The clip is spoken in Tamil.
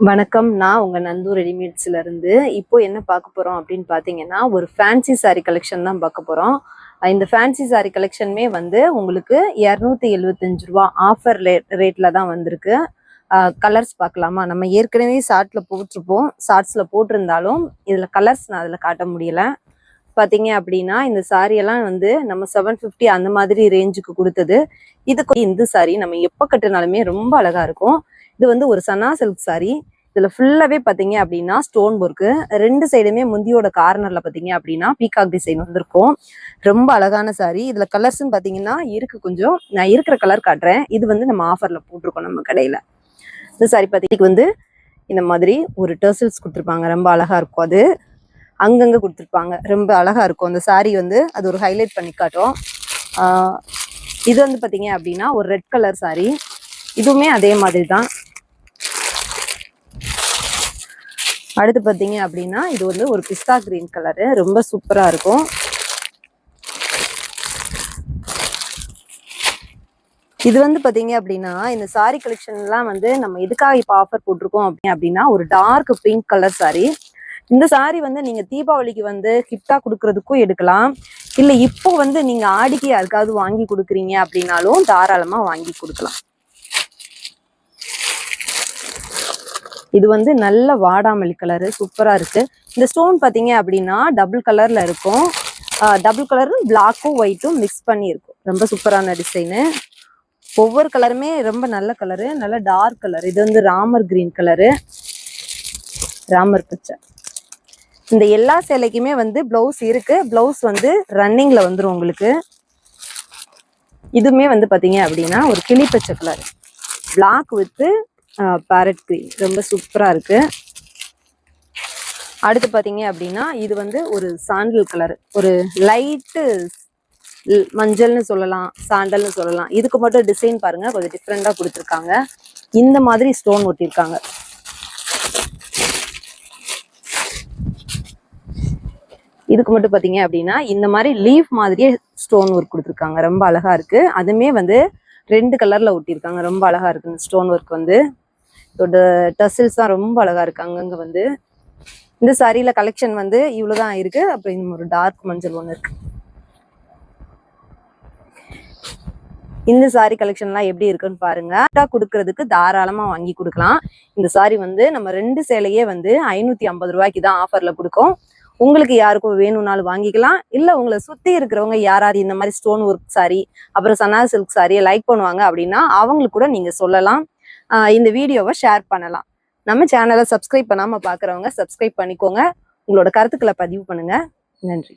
வணக்கம். நான் உங்க நந்தூர் ரெடிமேட்ஸ்ல இருந்து இப்போ என்ன பார்க்க போறோம் அப்படின்னு பாத்தீங்கன்னா, ஒரு ஃபேன்சி சாரி கலெக்ஷன் தான் பார்க்க போறோம். இந்த ஃபேன்சி சாரி கலெக்ஷனுமே வந்து உங்களுக்கு 275 ரூபா ஆஃபர் ரேட்ல தான் வந்திருக்கு. கலர்ஸ் பார்க்கலாமா? நம்ம ஏற்கனவே ஷார்ட்ஸ்ல போட்டிருந்தாலும் இதுல கலர்ஸ் நான் அதுல காட்ட முடியல. பாத்தீங்க அப்படின்னா இந்த சாரி எல்லாம் வந்து நம்ம 750 அந்த மாதிரி ரேஞ்சுக்கு கொடுத்தது. இதுக்கு இந்த சாரி நம்ம எப்ப கட்டினாலுமே ரொம்ப அழகா இருக்கும். இது வந்து ஒரு சனா சில்க் சாரி. இதுல ஃபுல்லாவே பாத்தீங்க அப்படின்னா ஸ்டோன் ஒர்க்கு. ரெண்டு சைடுமே முந்தியோட கார்னர்ல பாத்தீங்க அப்படின்னா பீகாக் டிசைன் வந்திருக்கும். ரொம்ப அழகான சாரி. இதுல கலர்ஸ்ன்னு பாத்தீங்கன்னா இருக்கு கொஞ்சம். நான் இருக்கிற கலர் காட்டுறேன். இது வந்து நம்ம ஆஃபர்ல போட்டிருக்கோம் நம்ம கடையில. இந்த சாரி பாத்தீங்கன்னா வந்து இந்த மாதிரி ஒரு டர்சல்ஸ் கொடுத்துருப்பாங்க. ரொம்ப அழகா இருக்கும். அது அங்கங்க கொடுத்துருப்பாங்க. ரொம்ப அழகா இருக்கும். அந்த சாரி வந்து அது ஒரு ஹைலைட் பண்ணி காட்டும். இது வந்து பாத்தீங்க அப்படின்னா ஒரு ரெட் கலர் சாரி. இதுவுமே அதே மாதிரி தான். அடுத்து பாத்தீங்க அப்படின்னா இது வந்து ஒரு பிஸ்தா கிரீன் கலரு. ரொம்ப சூப்பரா இருக்கும். இது வந்து பாத்தீங்க அப்படின்னா இந்த சாரி கலெக்ஷன் எல்லாம் வந்து நம்ம எதுக்காக இப்ப ஆஃபர் போட்டிருக்கோம் அப்படின்னா ஒரு டார்க் பிங்க் கலர் சாரி. இந்த சாரி வந்து நீங்க தீபாவளிக்கு வந்து கிஃப்டா கொடுக்கறதுக்கும் எடுக்கலாம். இல்ல இப்போ வந்து நீங்க ஆடிக்கு யாருக்காவது வாங்கி கொடுக்குறீங்க அப்படின்னாலும் தாராளமா வாங்கி கொடுக்கலாம். இது வந்து நல்ல வாடாமல்லி கலரு. சூப்பரா இருக்கு. இந்த ஸ்டோன் பாத்தீங்க அப்படின்னா டபுள் கலர்ல இருக்கும். டபுள் கலரும் பிளாக்கும் ஒயிட்டும் மிக்ஸ் பண்ணி இருக்கும். ரொம்ப சூப்பரான டிசைனு. ஒவ்வொரு கலருமே ரொம்ப நல்ல கலரு. நல்ல டார்க் கலர். இது வந்து ராமர் கிரீன் கலரு, ராமர் பச்சை. இந்த எல்லா சேலைக்குமே வந்து பிளவுஸ் இருக்கு. பிளவுஸ் வந்து ரன்னிங்ல வந்துடும் உங்களுக்கு. இதுமே வந்து பாத்தீங்க அப்படின்னா ஒரு கிளி பச்சை colour, black with parrot green. ரொம்ப சூப்பரா இருக்கு. அடுத்து பாத்தீங்க அப்படின்னா இது வந்து ஒரு சாண்டல் கலர், ஒரு லைட்டு மஞ்சள்னு சொல்லலாம், சாண்டல்னு சொல்லலாம். இதுக்கு மட்டும் டிசைன் பாருங்க, கொஞ்சம் டிஃப்ரெண்டா கொடுத்துருக்காங்க. இந்த மாதிரி ஸ்டோன் ஒட்டியிருக்காங்க. இதுக்கு மட்டும் பாத்தீங்க அப்படின்னா இந்த மாதிரி லீஃப் மாதிரியே ஸ்டோன் ஒர்க் கொடுத்துருக்காங்க. ரொம்ப அழகா இருக்கு. அதுமே வந்து ரெண்டு கலர்ல ஒட்டியிருக்காங்க. ரொம்ப அழகா இருக்கு. இந்த ஸ்டோன் ஒர்க் வந்து இதோட டசில்ஸ் தான் ரொம்ப அழகா இருக்கு. அங்கங்க வந்து இந்த சாரியில கலெக்ஷன் வந்து இவ்வளவுதான் இருக்கு. அப்புறம் இந்த ஒரு டார்க் மஞ்சள் ஒண்ணு இருக்கு. இந்த சாரி கலெக்ஷன்லாம் எப்படி இருக்குன்னு பாருங்க. கொடுக்கறதுக்கு தாராளமா வாங்கி கொடுக்கலாம். இந்த சாரி வந்து நம்ம ரெண்டு சேலையே வந்து 550 ரூபாய்க்கு தான் ஆஃபர்ல கொடுக்கும். உங்களுக்கு யாருக்கும் வேணும்னாலும் வாங்கிக்கலாம். இல்ல உங்களை சுத்தி இருக்கிறவங்க யாராவது இந்த மாதிரி ஸ்டோன் ஒர்க் சாரி அப்புறம் சனா சில்க் சாரியை லைக் பண்ணுவாங்க அப்படின்னா அவங்களுக்கு கூட நீங்க சொல்லலாம். இந்த வீடியோவை ஷேர் பண்ணலாம். நம்ம சேனலை சப்ஸ்கிரைப் பண்ணாம பாக்குறவங்க சப்ஸ்கிரைப் பண்ணிக்கோங்க. உங்களோட கருத்துக்களை பதிவு பண்ணுங்க. நன்றி.